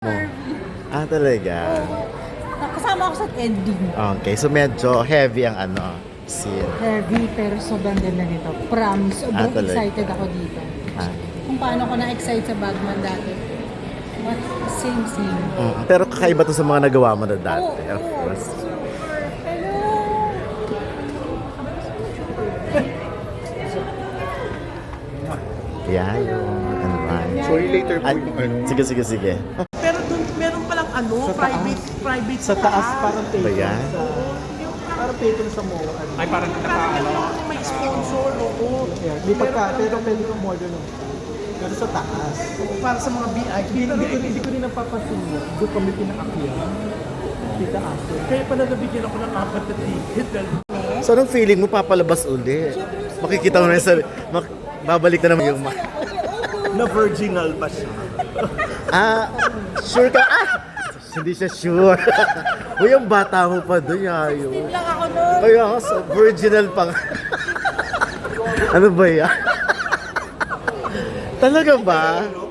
Mo. Talaga. Kasama ako sa ending. Okay, so medyo heavy ang scene. Heavy pero sobrang ganda nito. Promise. Sobrang talaga. excited ako dito. Kung paano ko na-excite sa Bagman dati. But same. Pero kakaiba to sa mga nagawa mo na dati, Oo, of course. super. Hello! Yeah, yung Sorry, later po Ay, yung sige. Pero dun, meron palang Sa private Sa taas, parang Ba paper. yan? Parang paper sa mo. Ay, parang may sponsor, oo. Di pero pwede kang model nun. Pero sa taas. Para sa mga VIP. Hindi ko rin napapansin yun. Doon kami pinakakyan. Kita aso. Kaya pala nabigyan ako ng 4 na ticket. So anong feeling mo papalabas uli? Makikita mo na yung babalik na naman yung Na virginal pa siya. sure ka? Hindi siya sure. Uy, ang bata mo pa doon, yayo. Lang ako nun. Kaya ako, virginal pa nga. Ano ba yan? Talaga ba?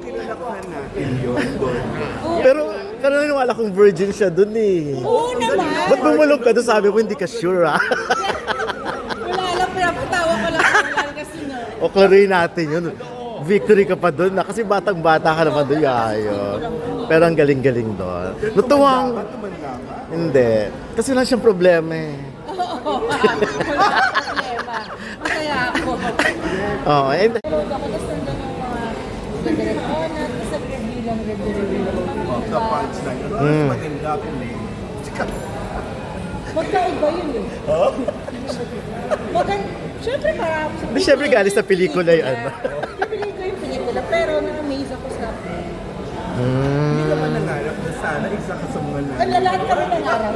Kinalakuhan natin yun doon. Pero naniniwala kong virgin siya doon eh. Oo naman. Ba't bumulong ka doon? Sabi ko, hindi ka sure Wala lang, pinapatawa ko lang. Wala kasi no. O klarin natin yun. Victory ka pa doon na kasi batang-bata ka naman doon, yayo. Pero ang galing-galing doon. Natuwang... Hindi. Kasi wala siyang problema eh. Wala problema. Masaya ako. Oo, and... Nanood ako, tapos nandun yung mga nagdirektoran, tapos nag-review lang. The punchline. Ano mas maganda kung may... Magkaiba yun eh. Siyempre parang sa Di syempre galing sa pelikula yung Pipiliin ko yung pelikula, pero na-amaze ako sa... Hindi naman nangarap na sana isa ka sa mga Lahat kami nangarap.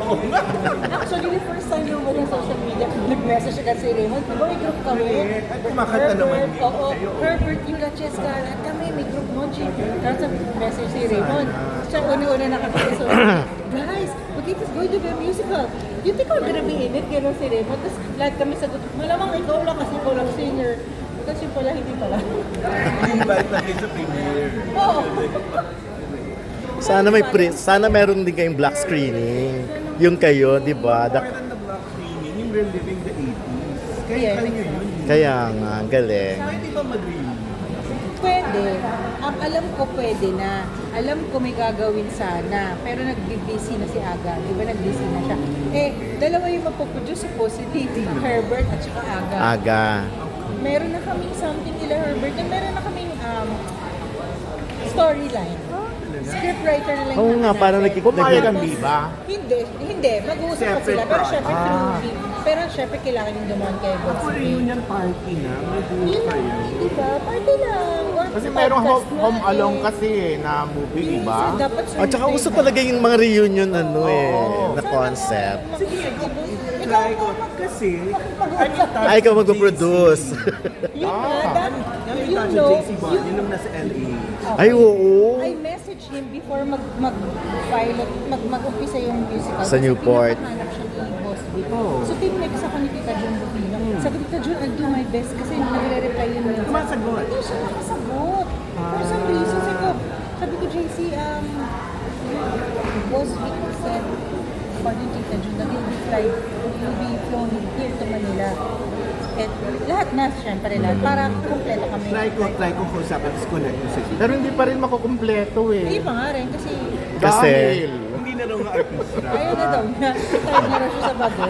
Actually, the first time yung mga social media, nag-message agad si Raymond. Diba may group kami? At kumakanta naman Herbert, din oo. kayo. Herbert, Yula, Cheska, lahat kami, may group mo, G. Tapos nag-message si Raymond. Siya, una-una nakapag-so, guys, but it is going to be a musical. You think we're gonna be in it? Gano'n si Raymond. Tapos lahat kami sagot, malamang ikaw lang kasi ikaw lang singer. Tapos yung pala, hindi pala. invite natin sa premiere. Oo. Sana meron din kayong black screening. Yung kayo, di ba? Part of the black screening, yung reliving the 80s. Kaya Yeah. kayo yun. Kaya nga, ang galing. Sa akin, di ba mag-release? Pwede. Alam ko pwede na. Alam ko may gagawin sana. Pero nag-busy na si Aga. Di ba nag-busy na siya? Dalawa yung mapoproduce supposedly. Herbert at saka Aga. Aga. Meron na kaming something nila Herbert. And meron na kaming storyline. Scriptwriter na lang Oo yung nga, natin. parang Pumayag ang Tapos, Viva? Hindi. Mag-uusap pa sila. Pero syempre through film. Pero syempre kailangan yung dumaan kay Boss Ako Ray. reunion party na. May group Yun lang, kayo. di ba? Party lang. Or Kasi sa merong podcast home na, alone kasi na movie, di ba? Dapat At saka uso talaga yung mga reunion na concept. Sige, try ko. Kasi, Ay, ikaw magpo-produce. Yun yung you Itacho know, JC Bond, yun yung nasa LA. Ay, oo. I messaged him before mag-pilot, mag-umpisa yung musical. Sa Newport. Hanap siya ni Boss Vic. So, tinnext ako ni Tita Jun Rufino. Sabi Tita Jun, I'll do my best kasi nagre-reply yun minsan. Kumasagot. Hindi siya nakasagot. For some reason, sabi ko, JC, Boss Vic said, according to Tita Jun, that he'll be flown here to Manila. At lahat na, syempre lahat, para kumpleto kami. Try ko kung sa connect ko sa Pero hindi pa rin makukumpleto Hindi eh. pa nga rin, kasi Kasi, Dahil, Hindi na raw nga artista. ayaw na daw niya. Tired na raw siya sa bago.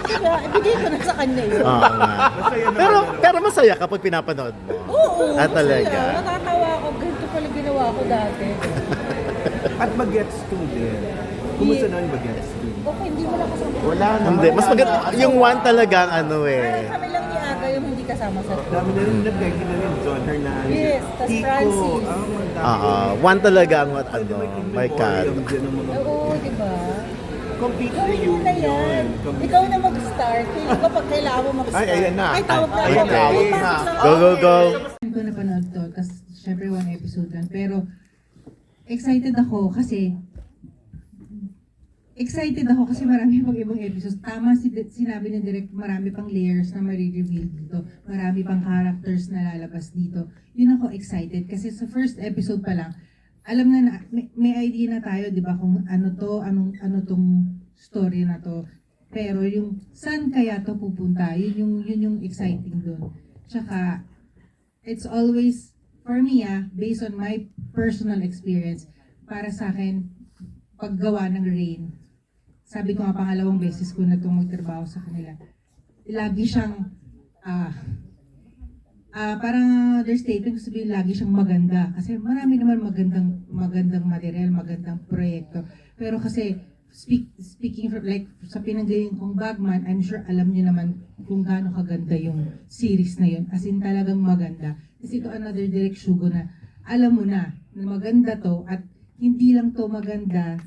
Kaya ibigay ko na sa kanya yun. oo nga. Masaya naman Pero, na raw. pero masaya kapag pinapanood mo. Oo, Talaga. masaya. Nakatawa ako. Ganito pala ginawa ko dati. At mag-gets to din. Kumusta naman mag-gets to? Okay, hindi mo lang kasama. wala naman. Hindi, mas maganda. Yung one talaga ang ano Parang kami lang ni Aga yung hindi kasama sa tour. Dami na rin nag-guide na rin. John Hernandez. Yes, tas Kiko. Francis. One talaga ang may card. Oo, di ba? Complete Gawin mo na yan. reunion. Ikaw na mag-start. Feeling ko pag kailangan mo mag-start. Ay, ayan na. Ay, tawag na. Ay, ako. tawag na. Go. Hindi ko napanood to, kasi syempre one episode lang. Pero excited ako kasi marami pang ibang episodes. Tama sinabi ni Direk, marami pang layers na marireveal dito. Marami pang characters na lalabas dito. Yun ako excited kasi sa first episode pa lang, alam na, may idea na tayo, di ba, kung ano to, ano tong story na to. Pero yung saan kaya to pupunta, yun yung exciting doon. Tsaka, it's always, for me based on my personal experience, para sa akin, paggawa ng Rain, sabi ko nga pangalawang beses ko na itong magtrabaho sa kanila, lagi siyang, parang understatement, gusto sabihin lagi siyang maganda. Kasi marami naman magandang material, magandang proyekto. Pero kasi, speaking from like sa pinanggaling kong Bagman, I'm sure alam niyo naman kung gaano kaganda yung series na yun. As in talagang maganda. Kasi ito another Direk Shugo na alam mo na maganda to at hindi lang to maganda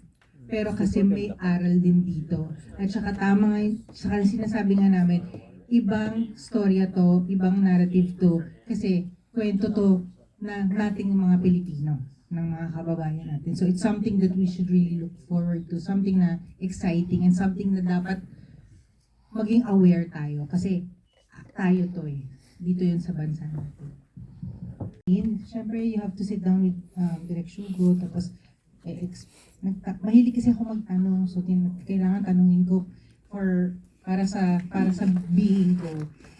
pero kasi may aral din dito. At saka tama nga saka sinasabi nga namin, ibang storya to, ibang narrative to kasi kwento to na nating mga Pilipino, ng mga kababayan natin. So it's something that we should really look forward to, something na exciting and something na dapat maging aware tayo kasi tayo to dito yun sa bansa natin. Siyempre, you have to sit down with Direk Shugo, tapos mahilig kasi ako magtanong, so kailangan tanungin ko para sa being ko.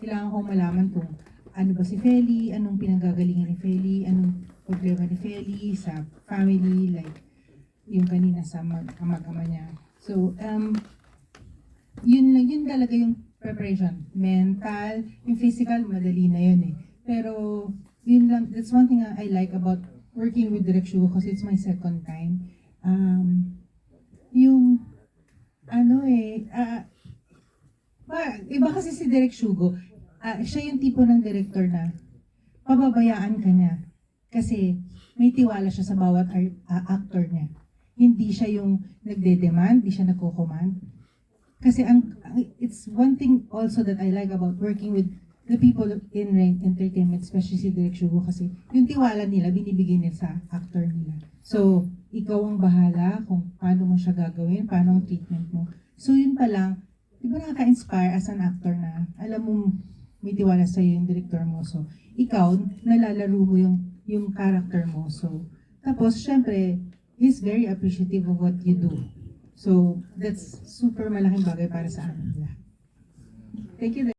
Kailangan ko malaman kung ano ba si Feli, anong pinanggagalingan ni Feli, anong problema ni Feli sa family, like yung kanina sa mag-ama niya. So, yun talaga yung preparation. Mental, yung physical, madali na yun Pero, yun lang, that's one thing I like about working with Direk Shugo kasi it's my second time. Iba kasi si Direk Shugo, siya yung tipo ng director na pababayaan ka niya. Kasi may tiwala siya sa bawat actor niya. Hindi siya yung nagde-demand, hindi siya nagko-command. Kasi it's one thing also that I like about working with the people in Rain Entertainment, especially si Direk Shugo, kasi yung tiwala nila, binibigay nila sa actor nila. So, ikaw ang bahala kung paano mo siya gagawin, paano ang treatment mo. So, yun pa lang, di ba nakaka-inspire as an actor na alam mo may tiwala sa'yo yung director mo. So, ikaw, nalalaro mo yung character mo. So, tapos, syempre, he's very appreciative of what you do. So, that's super malaking bagay para sa amin. Thank you.